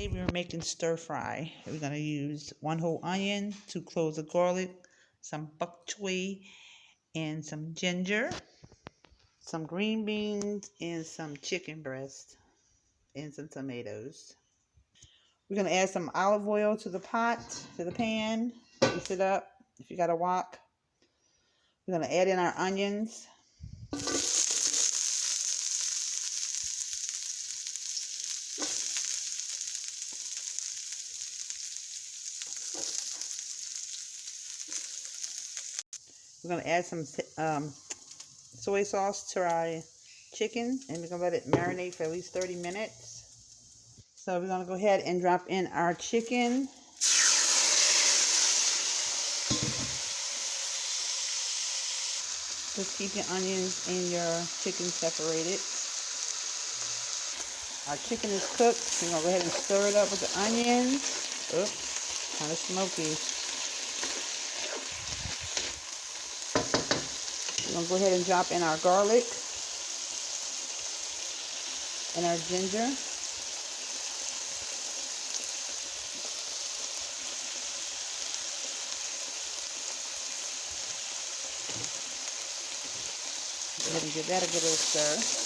Today we're making stir fry. We're going to use 1 whole onion, 2 cloves of garlic, some bok choy, and some ginger, some green beans, and some chicken breast, and some tomatoes. We're going to add some olive oil to the pot, to the pan. Mix it up if you got a wok. We're going to add in our onions. We're going to add some soy sauce to our chicken, and we're going to let it marinate for at least 30 minutes. So we're going to go ahead and drop in our chicken. Just keep your onions and your chicken separated. Our chicken is cooked. We're going to go ahead and stir it up with the onions. Oops, kind of smoky. We're going to go ahead and drop in our garlic and our ginger. Go ahead and give that a good little stir.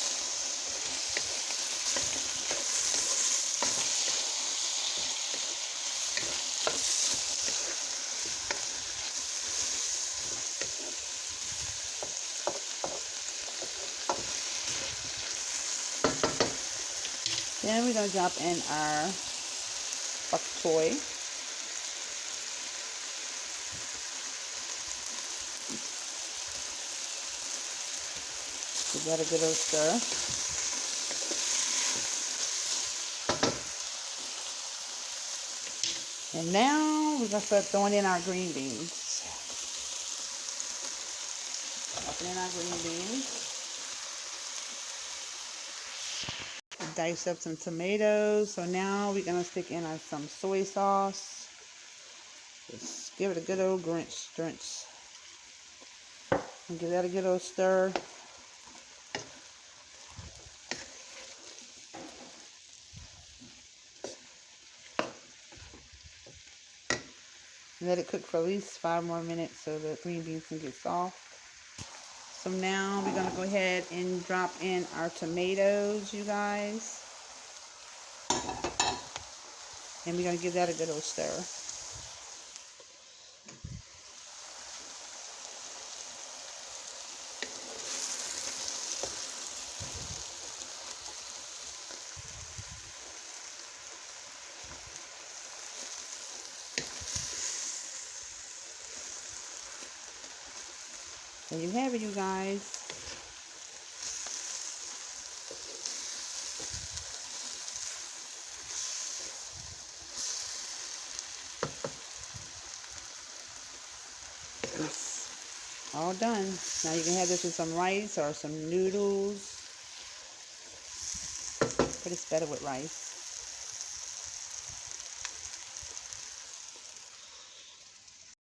Then we're going to drop in our bok choy. Give that a good old stir. And now we're going to start throwing in our green beans. Dropping in our green beans. Dice up some tomatoes. So now we're going to stick in some soy sauce. Just give it a good old drench. And give that a good old stir. Let it cook for at least 5 more minutes so the green beans can get soft. So now we're going to go ahead and drop in our tomatoes, you guys. And we're going to give that a good old stir. There you have it, you guys. It's all done. Now you can have this with some rice or some noodles, but it's better with rice.